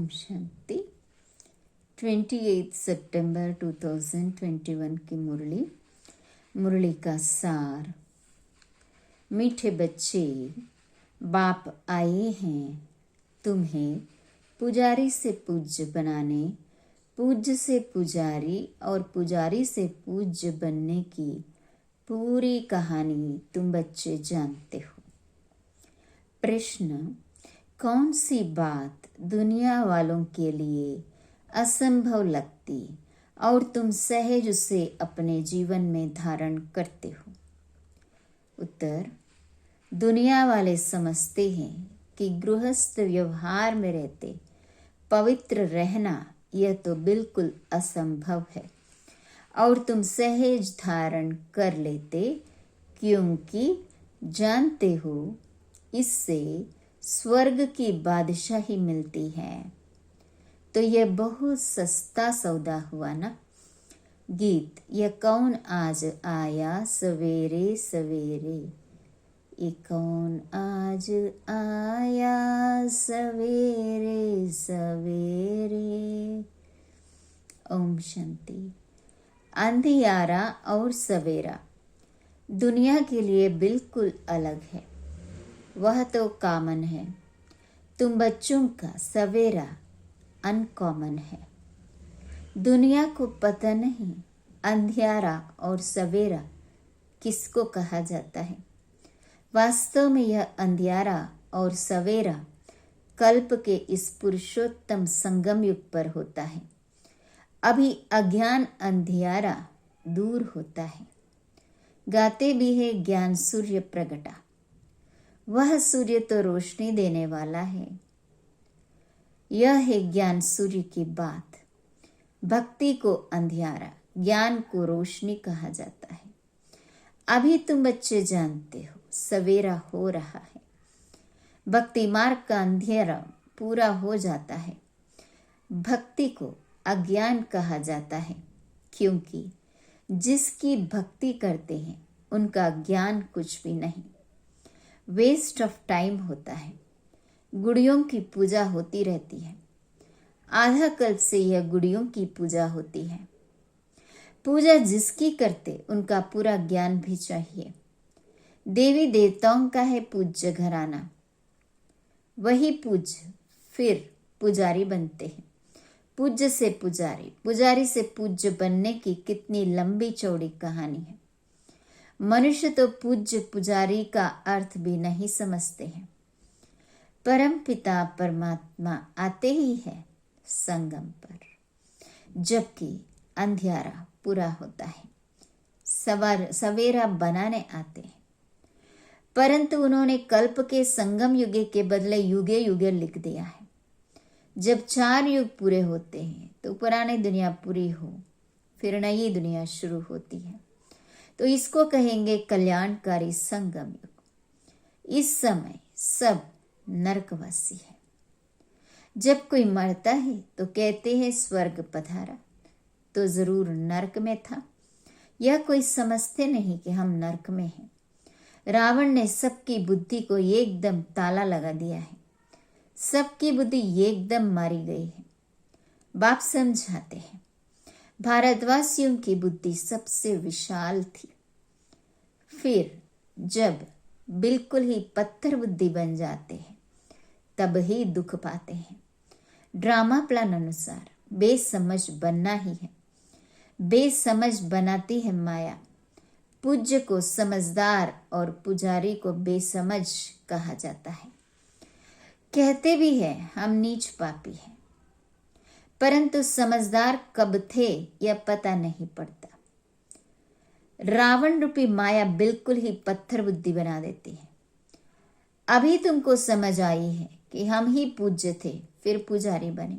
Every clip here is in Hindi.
ओम शांति। 28 सितंबर 2021 की मुरली का सार। मीठे बच्चे, बाप आए हैं तुम्हें पुजारी से पूज्य बनाने, पूज्य से पुजारी और पुजारी से पूज्य बनने की पूरी कहानी तुम बच्चे जानते हो। प्रश्न: कौन सी बात दुनिया वालों के लिए असंभव लगती और तुम सहज उसे अपने जीवन में धारण करते हो? उत्तर: दुनिया वाले समझते हैं कि गृहस्थ व्यवहार में रहते पवित्र रहना यह तो बिल्कुल असंभव है और तुम सहज धारण कर लेते, क्योंकि जानते हो इससे स्वर्ग की बादशाही मिलती है। तो यह बहुत सस्ता सौदा हुआ ना। गीत: यह कौन आज आया सवेरे सवेरे, ये कौन आज आया सवेरे सवेरे। ओम शांति। अंधियारा और सवेरा दुनिया के लिए बिल्कुल अलग है। वह तो कॉमन है। तुम बच्चों का सवेरा अनकॉमन है। दुनिया को पता नहीं अंधियारा और सवेरा किसको कहा जाता है। वास्तव में यह अंधियारा और सवेरा कल्प के इस पुरुषोत्तम संगम युग पर होता है। अभी अज्ञान अंधियारा दूर होता है। गाते भी है ज्ञान सूर्य प्रगटा। वह सूर्य तो रोशनी देने वाला है। यह है ज्ञान सूर्य की बात। भक्ति को अंधियारा, ज्ञान को रोशनी कहा जाता है। अभी तुम बच्चे जानते हो सवेरा हो रहा है। भक्ति मार्ग का अंधेरा पूरा हो जाता है। भक्ति को अज्ञान कहा जाता है, क्योंकि जिसकी भक्ति करते हैं उनका ज्ञान कुछ भी नहीं, वेस्ट ऑफ टाइम होता है। गुड़ियों की पूजा होती रहती है। आधा कल्प से यह गुड़ियों की पूजा होती है। पूजा जिसकी करते उनका पूरा ज्ञान भी चाहिए। देवी देवताओं का है पूज्य घराना। वही पूज्य फिर पुजारी बनते हैं। पूज्य से पुजारी, पुजारी से पूज्य बनने की कितनी लंबी चौड़ी कहानी है। मनुष्य तो पूज्य पुजारी का अर्थ भी नहीं समझते हैं। परम पिता परमात्मा आते ही है संगम पर, जबकि अंधियारा पूरा होता है। सवेरा बनाने आते हैं, परंतु उन्होंने कल्प के संगम युगे के बदले युगे युगे लिख दिया है। जब 4 युग पूरे होते हैं तो पुरानी दुनिया पूरी हो, फिर नई दुनिया शुरू होती है। तो इसको कहेंगे कल्याणकारी संगम युग। इस समय सब नरकवासी है। जब कोई मरता है तो कहते हैं स्वर्ग पधारा, तो जरूर नरक में था। यह कोई समझते नहीं कि हम नरक में हैं। रावण ने सबकी बुद्धि को एकदम ताला लगा दिया है। सबकी बुद्धि एकदम मारी गई है। बाप समझाते हैं भारतवासियों की बुद्धि सबसे विशाल थी। फिर जब बिल्कुल ही पत्थर बुद्धि बन जाते हैं तब ही दुख पाते हैं। ड्रामा प्लान अनुसार बेसमझ बनना ही है। बेसमझ बनाती है माया। पूज्य को समझदार और पुजारी को बेसमझ कहा जाता है। कहते भी है हम नीच पापी हैं, परंतु समझदार कब थे यह पता नहीं पड़ता। रावण रूपी माया बिल्कुल ही पत्थर बुद्धि बना देती है। अभी तुमको समझ आई है कि हम ही पूज्य थे, फिर पुजारी बने।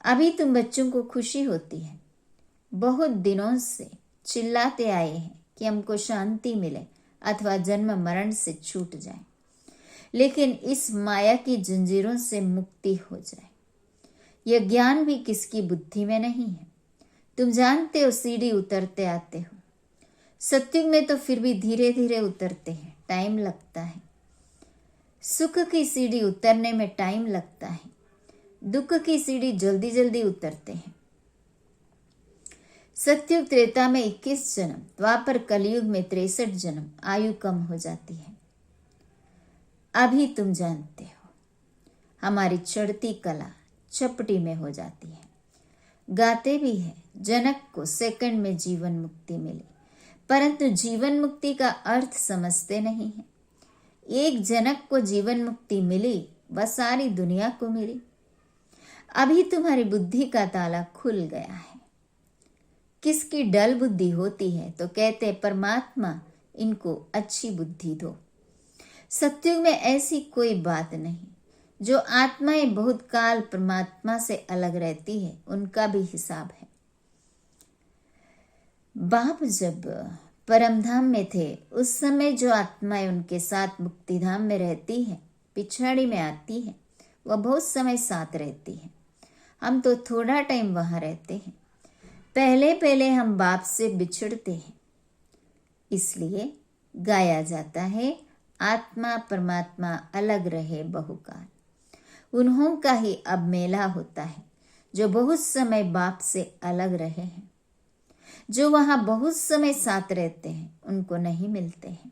अभी तुम बच्चों को खुशी होती है। बहुत दिनों से चिल्लाते आए हैं कि हमको शांति मिले अथवा जन्म मरण से छूट जाए, लेकिन इस माया की जंजीरों से मुक्ति हो जाए। यह ज्ञान भी किसकी बुद्धि में नहीं है। तुम जानते हो सीढ़ी उतरते आते हो। सत्युग में तो फिर भी धीरे धीरे उतरते हैं, टाइम लगता है। सुख की सीढ़ी उतरने में टाइम लगता है। दुख की सीढ़ी जल्दी जल्दी उतरते हैं। सतयुग त्रेता में 21 जन्म, द्वापर कलयुग में 63 जन्म, आयु कम हो जाती है। अभी तुम जानते हो, हमारी चढ़ती कला चपटी में हो जाती है। गाते भी है, जनक को सेकंड में जीवन मुक्ति मिली, परंतु जीवन मुक्ति का अर्थ समझते नहीं है। एक जनक को जीवन मुक्ति मिली, वह सारी दुनिया को मिली। अभी तुम्हारी बुद्धि का ताला खुल गया है। किसकी डल बुद्धि होती है तो कहते परमात्मा इनको अच्छी बुद्धि दो। सतयुग में ऐसी कोई बात नहीं। जो आत्माएं बहुत काल परमात्मा से अलग रहती है, उनका भी हिसाब है। बाप जब परमधाम में थे, उस समय जो आत्माएं उनके साथ मुक्तिधाम में रहती है, पिछाड़ी में आती है, वह बहुत समय साथ रहती है। हम तो थोड़ा टाइम वहां रहते हैं। पहले पहले हम बाप से बिछड़ते हैं। इसलिए गाया जाता है, आत्मा परमात्मा अलग रहे बहुकाल। उन्हों का ही अब मेला होता है, जो बहुत समय बाप से अलग रहे हैं। जो वहां बहुत समय साथ रहते हैं, उनको नहीं मिलते हैं।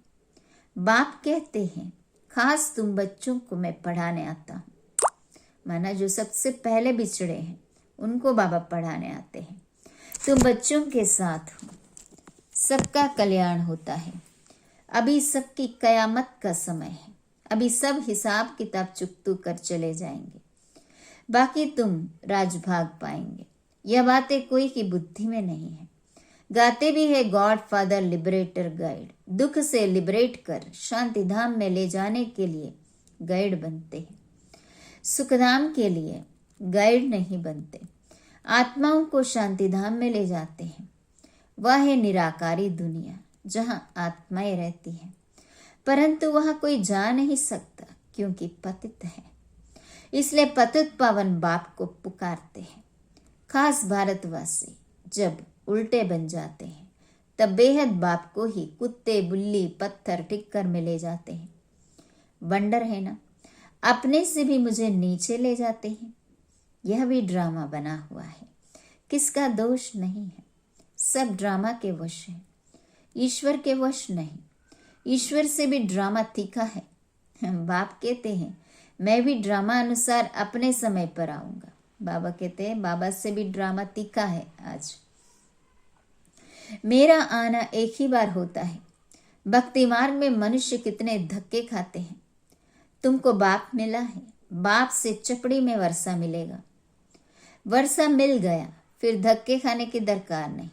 बाप कहते हैं, खास तुम बच्चों को मैं पढ़ाने आता हूं। माना जो सबसे पहले बिछड़े हैं, उनको बाबा पढ़ाने आते हैं। तुम बच्चों के साथ हो, सबका कल्याण होता है। अभी सबकी कयामत का समय है। अभी सब हिसाब किताब चुकतू कर चले जाएंगे, बाकी तुम राजभाग पाएंगे। यह बातें कोई की बुद्धि में नहीं है। गाते भी है, गॉड फादर लिबरेटर गाइड। दुख से लिबरेट कर शांति धाम में ले जाने के लिए गाइड बनते हैं, सुखधाम के लिए गाइड नहीं बनते। आत्माओं को शांति धाम में ले जाते हैं। वह है निराकारी दुनिया, जहां आत्माएं रहती हैं, परंतु वहां कोई जा नहीं सकता, क्योंकि पतित है। इसलिए पतित पावन बाप को पुकारते हैं। खास भारतवासी जब उल्टे बन जाते हैं, तब बेहद बाप को ही कुत्ते बिल्ली पत्थर टिक्कर में ले जाते हैं। वंडर है ना, अपने से भी मुझे नीचे ले जाते हैं। यह भी ड्रामा बना हुआ है, किसका दोष नहीं है। सब ड्रामा के वश है, ईश्वर के वश नहीं। ईश्वर से भी ड्रामा तीखा है। बाप कहते हैं, मैं भी ड्रामा अनुसार अपने समय पर आऊंगा। बाबा कहते हैं, बाबा से भी ड्रामा तीखा है। आज मेरा आना एक ही बार होता है। भक्ति मार्ग में मनुष्य कितने धक्के खाते हैं। तुमको बाप मिला है, बाप से चपड़ी में वर्षा मिलेगा। वर्षा मिल गया, फिर धक्के खाने की दरकार नहीं।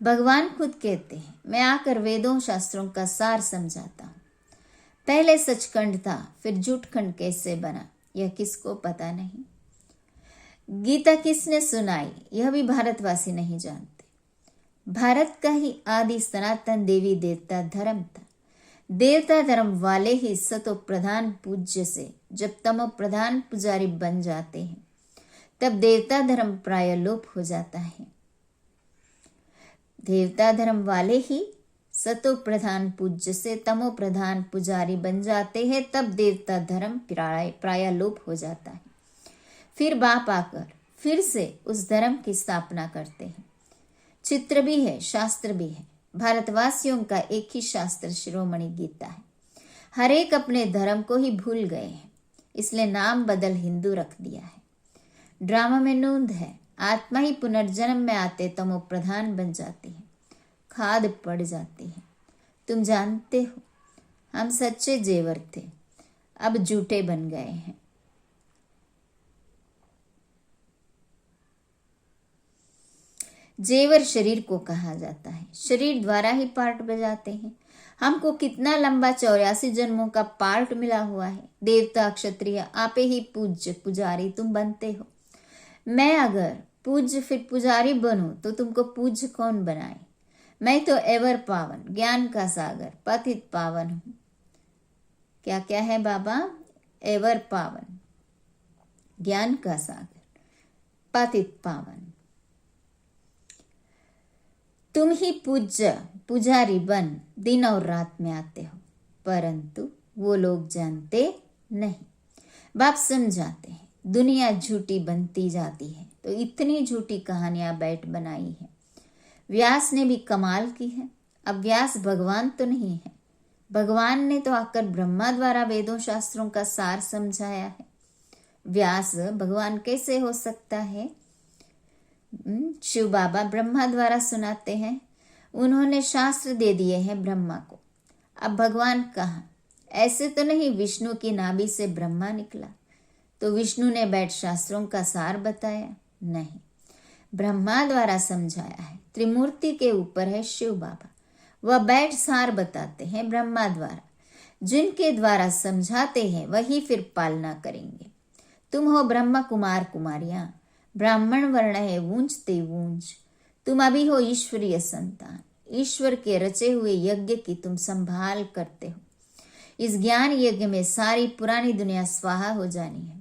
भगवान खुद कहते हैं, मैं आकर वेदों शास्त्रों का सार समझाता हूं। पहले सचखंड था, फिर झूठखंड कैसे बना, यह किसको पता नहीं। गीता किसने सुनाई, यह भी भारतवासी नहीं जानते। भारत का ही आदि सनातन देवी देवता धर्म था। देवता धर्म वाले ही सतो प्रधान पूज्य से जब तमो प्रधान पुजारी बन जाते हैं, तब देवता धर्म प्राय लोप हो जाता है। देवता धर्म वाले ही सतो प्रधान पूज्य से तमो प्रधान पुजारी बन जाते हैं, तब देवता धर्म प्राय लोप हो जाता है। फिर बाप आकर फिर से उस धर्म की स्थापना करते हैं। चित्र भी है, शास्त्र भी है। भारतवासियों का एक ही शास्त्र शिरोमणि गीता है। हर एक अपने धर्म को ही भूल गए हैं, इसलिए नाम बदल हिंदू रख दिया है। ड्रामा में नूंद है, आत्मा ही पुनर्जन्म में आते तमो प्रधान बन जाती है, खाद पड़ जाती है। तुम जानते हो, हम सच्चे जेवर थे, अब झूठे बन गए हैं। जेवर शरीर को कहा जाता है। शरीर द्वारा ही पार्ट बजाते हैं। हमको कितना लंबा 84 जन्मों का पार्ट मिला हुआ है। देवता क्षत्रिय आपे ही पूज्य पुजारी तुम बनते हो। मैं अगर पूज्य फिर पुजारी बनूं तो तुमको पूज्य कौन बनाए। मैं तो एवर पावन, ज्ञान का सागर, पतित पावन हूं। क्या क्या है बाबा? एवर पावन, ज्ञान का सागर, पतित पावन। तुम ही पूज्य पुजारी बन दिन और रात में आते हो, परंतु वो लोग जानते नहीं। बाप समझाते हैं, दुनिया झूठी बनती जाती है। तो इतनी झूठी कहानियां बैठ बनाई है। व्यास ने भी कमाल की है। अब व्यास भगवान तो नहीं है, भगवान ने तो आकर ब्रह्मा द्वारा वेदों शास्त्रों का सार समझाया है। व्यास भगवान कैसे हो सकता है? शिव बाबा ब्रह्मा द्वारा सुनाते हैं, उन्होंने शास्त्र दे दिए हैं ब्रह्मा को। अब भगवान कहाँ? ऐसे तो नहीं विष्णु की नाभि से ब्रह्मा निकला तो विष्णु ने बैठ शास्त्रों का सार बताया? नहीं, ब्रह्मा द्वारा समझाया है। त्रिमूर्ति के ऊपर है शिव बाबा, वह बैठ सार बताते हैं ब्रह्मा द्वारा। जिनके द्वारा समझाते हैं वही फिर पालना करेंगे। तुम हो ब्रह्म कुमार कुमारियां, ब्राह्मण वर्ण है ऊंच ते ऊंच। तुम अभी हो ईश्वरीय संतान, ईश्वर के रचे हुए यज्ञ की तुम संभाल करते हो। इस ज्ञान यज्ञ में सारी पुरानी दुनिया स्वाहा हो जानी है।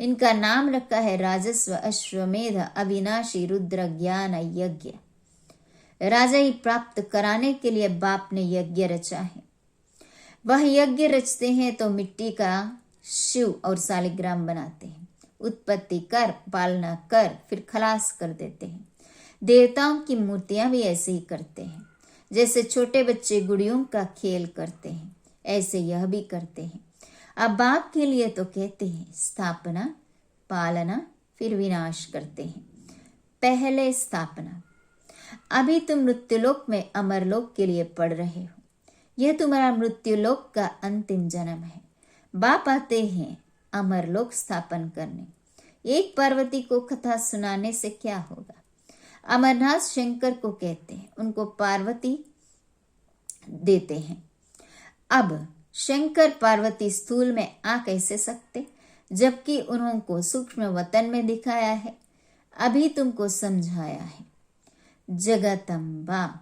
इनका नाम रखा है राजस्व अश्वमेध अविनाशी रुद्र ज्ञान यज्ञ। राजा ही प्राप्त कराने के लिए बाप ने यज्ञ रचा है। वह यज्ञ रचते हैं तो मिट्टी का शिव और सालिग्राम बनाते हैं। उत्पत्ति कर, पालना कर, फिर खलास कर देते हैं। देवताओं की मूर्तियां भी ऐसे ही करते हैं। जैसे छोटे बच्चे गुड़ियों का खेल करते हैं, ऐसे यह भी करते हैं। अब बाप के लिए तो कहते हैं स्थापना, पालना, फिर विनाश करते हैं। पहले स्थापना। अभी तुम मृत्युलोक में अमरलोक के लिए पढ़ रहे हो। यह तुम्हारा मृत्युलोक का अंतिम जन्म है। बाप आते हैं अमरलोक स्थापन करने। एक पार्वती को कथा सुनाने से क्या होगा? अमरनाथ शंकर को कहते हैं, उनको पार्वती देते हैं। अब शंकर पार्वती स्थूल में आ कैसे सकते, जबकि उन्होंने सूक्ष्म वतन में दिखाया है, अभी तुमको समझाया है। जगतम्बा,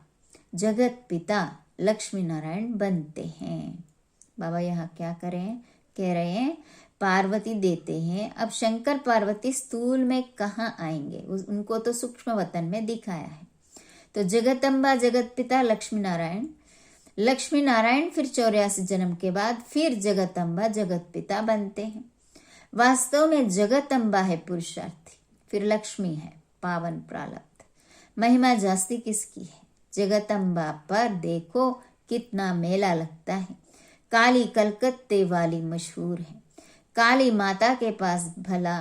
जगत पिता लक्ष्मी नारायण बनते हैं। बाबा यहाँ क्या करें? कह रहे हैं पार्वती देते हैं। अब शंकर पार्वती स्थूल में कहाँ आएंगे? उनको तो सूक्ष्म वतन में दिखाया है। तो जगतम्बा, जगत पिता लक्ष्मी नारायण, लक्ष्मी नारायण फिर 84 जन्म के बाद फिर जगतम्बा जगत पिता बनते हैं। वास्तव में जगतम्बा है पुरुषार्थी, फिर लक्ष्मी है पावन प्रारब्ध। महिमा जास्ती किसकी है? जगतम्बा पर देखो कितना मेला लगता है। काली कलकत्ते वाली मशहूर है। काली माता के पास भला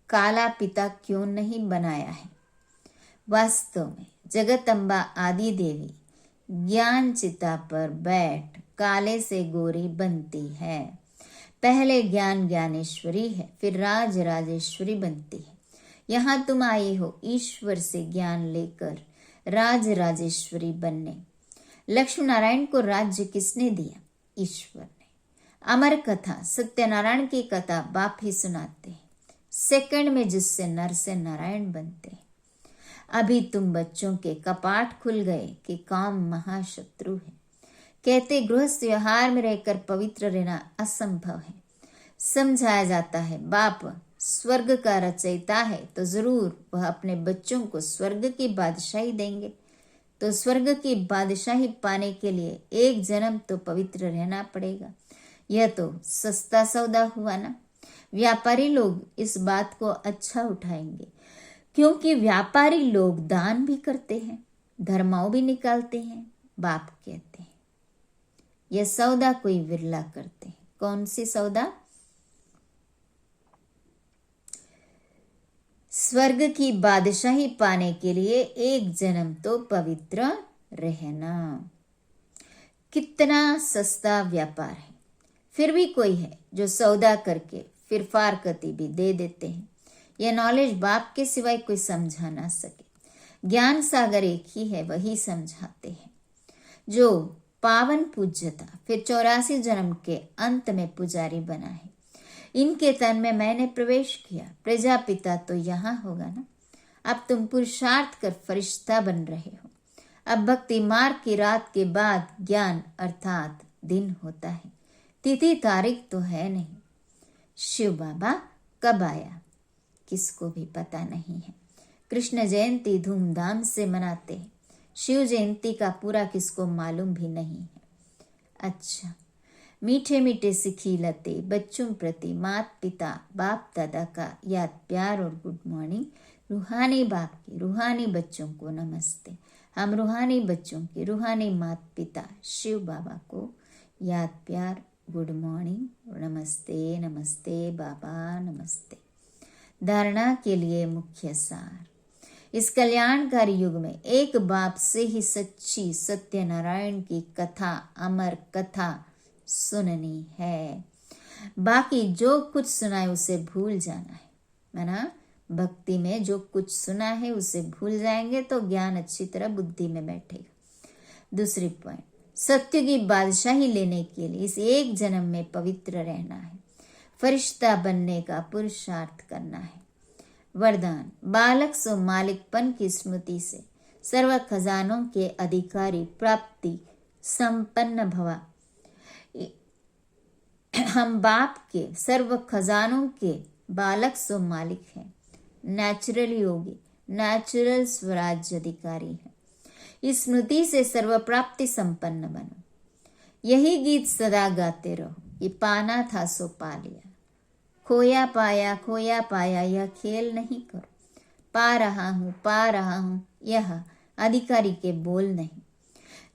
काला पिता क्यों नहीं बनाया है? वास्तव में जगतम्बा आदि देवी ज्ञान चिता पर बैठ काले से गोरी बनती है। पहले ज्ञान ज्ञानेश्वरी है, फिर राज राजेश्वरी बनती है। यहाँ तुम आए हो ईश्वर से ज्ञान लेकर राज राजेश्वरी बनने। लक्ष्मी नारायण को राज्य किसने दिया? ईश्वर ने। अमर कथा सत्यनारायण की कथा बाप ही सुनाते हैं, सेकंड में, जिससे नर से नारायण बनते हैं। अभी तुम बच्चों के कपाट खुल गए कि काम महाशत्रु है। कहते गृहस्थ व्यवहार में रहकर पवित्र रहना असंभव है। समझाया जाता है बाप स्वर्ग का रचयिता है तो जरूर वह अपने बच्चों को स्वर्ग की बादशाही देंगे। तो स्वर्ग की बादशाही पाने के लिए एक जन्म तो पवित्र रहना पड़ेगा। यह तो सस्ता सौदा हुआ ना। व्यापारी लोग इस बात को अच्छा उठाएंगे, क्योंकि व्यापारी लोग दान भी करते हैं, धर्माओं भी निकालते हैं। बाप कहते हैं यह सौदा कोई विरला करते हैं। कौन सी सौदा? स्वर्ग की बादशाही पाने के लिए एक जन्म तो पवित्र रहना। कितना सस्ता व्यापार है। फिर भी कोई है जो सौदा करके फिर फारकती भी दे देते हैं। यह नॉलेज बाप के सिवाय कोई समझा ना सके। ज्ञान सागर एक ही है, वही समझाते हैं। जो पावन पूज्य था, फिर 84 जन्म के अंत में पुजारी बना है। इनके तन में मैंने प्रवेश किया। प्रजापिता तो यहाँ होगा ना। अब तुम पुरुषार्थ कर फरिश्ता बन रहे हो। अब भक्ति मार्ग की रात के बाद ज्ञान अर्थात दिन होता है। तिथि तारीख तो है नहीं। शिव बाबा कब आया किसको भी पता नहीं है। कृष्ण जयंती धूमधाम से मनाते हैं, शिव जयंती का पूरा किसको मालूम भी नहीं है। अच्छा, मीठे मीठे सिखिलते बच्चों प्रति माता पिता बाप दादा का याद प्यार और गुड मॉर्निंग। रूहानी बाप के रूहानी बच्चों को नमस्ते। हम रूहानी बच्चों के रूहानी माता पिता शिव बाबा को याद प्यार गुड मॉर्निंग नमस्ते नमस्ते बाबा नमस्ते। धारणा के लिए मुख्य सार। इस कल्याणकारी युग में एक बाप से ही सच्ची सत्यनारायण की कथा अमर कथा सुननी है। बाकी जो कुछ सुना है उसे भूल जाना है ना। भक्ति में जो कुछ सुना है उसे भूल जाएंगे तो ज्ञान अच्छी तरह बुद्धि में बैठेगा। दूसरी पॉइंट, सत्य की बादशाही लेने के लिए इस एक जन्म में पवित्र रहना है, फरिश्ता बनने का पुरुषार्थ करना है। वरदान, बालक सो मालिकपन की स्मृति से सर्व खजानों के अधिकारी प्राप्ति संपन्न भवा। हम बाप के सर्व खजानों के बालक सो मालिक हैं, नेचुरल योगी, नेचुरल स्वराज्य अधिकारी हैं। इस स्मृति से सर्व प्राप्ति संपन्न बनो। यही गीत सदा गाते रहो। ये पाना था सो पा लिया, खोया पाया यह खेल नहीं करो। पा रहा हूं यह अधिकारी के बोल नहीं।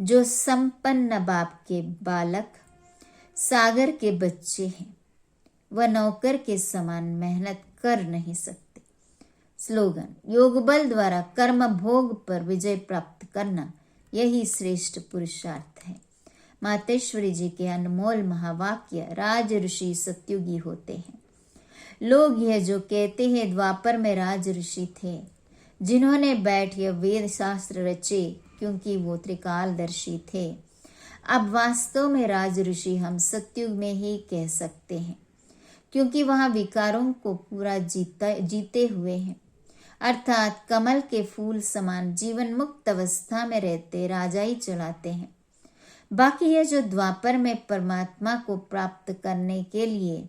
जो संपन्न बाप के बालक सागर के बच्चे हैं वह नौकर के समान मेहनत कर नहीं सकते। स्लोगन, योग बल द्वारा कर्म भोग पर विजय प्राप्त करना यही श्रेष्ठ पुरुषार्थ है। मातेश्वरी जी के अनमोल महावाक्य राज ऋषि सत्युगी होते हैं। लोग यह जो कहते हैं द्वापर में राज ऋषि थे जिन्होंने बैठ यह वेद शास्त्र रचे क्योंकि वो त्रिकालदर्शी थे। अब वास्तव में राज ऋषि हम सत्युग में ही कह सकते हैं क्योंकि वहां विकारों को पूरा जीते हुए हैं, अर्थात कमल के फूल समान जीवन मुक्त अवस्था में रहते राजाई चलाते हैं। बाकी यह जो द्वापर में परमात्मा को प्राप्त करने के लिए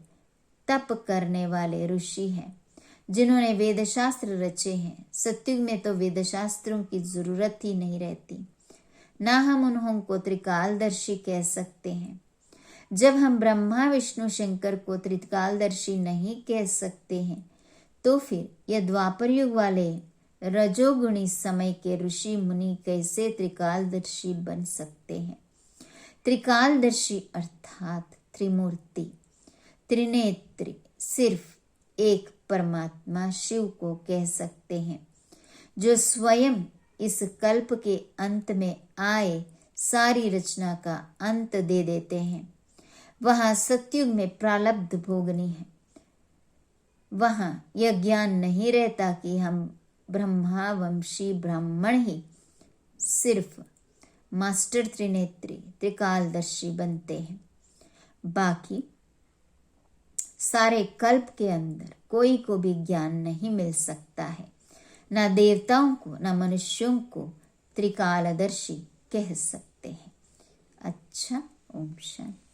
तप करने वाले ऋषि हैं जिन्होंने वेद शास्त्र रचे हैं, सत्युग में तो वेद शास्त्रों की जरूरत ही नहीं रहती। ना हम उन्हों को त्रिकालदर्शी कह सकते हैं। जब हम ब्रह्मा विष्णु शंकर को त्रिकालदर्शी नहीं कह सकते हैं तो फिर यह द्वापर युग वाले रजोगुणी समय के ऋषि मुनि कैसे त्रिकालदर्शी बन सकते हैं। त्रिकालदर्शी अर्थात त्रिमूर्ति त्रिनेत्री सिर्फ एक परमात्मा शिव को कह सकते हैं जो स्वयं इस कल्प के अंत में आए सारी रचना का अंत दे देते हैं। वहां सत्युग में प्रारब्ध भोगनी है। वहां यह ज्ञान नहीं रहता कि हम ब्रह्मा वंशी ब्राह्मण ही सिर्फ मास्टर त्रिनेत्री त्रिकालदर्शी बनते हैं। बाकी सारे कल्प के अंदर कोई को भी ज्ञान नहीं मिल सकता है। न देवताओं को न मनुष्यों को त्रिकालदर्शी कह सकते हैं। अच्छा, ओम शांति।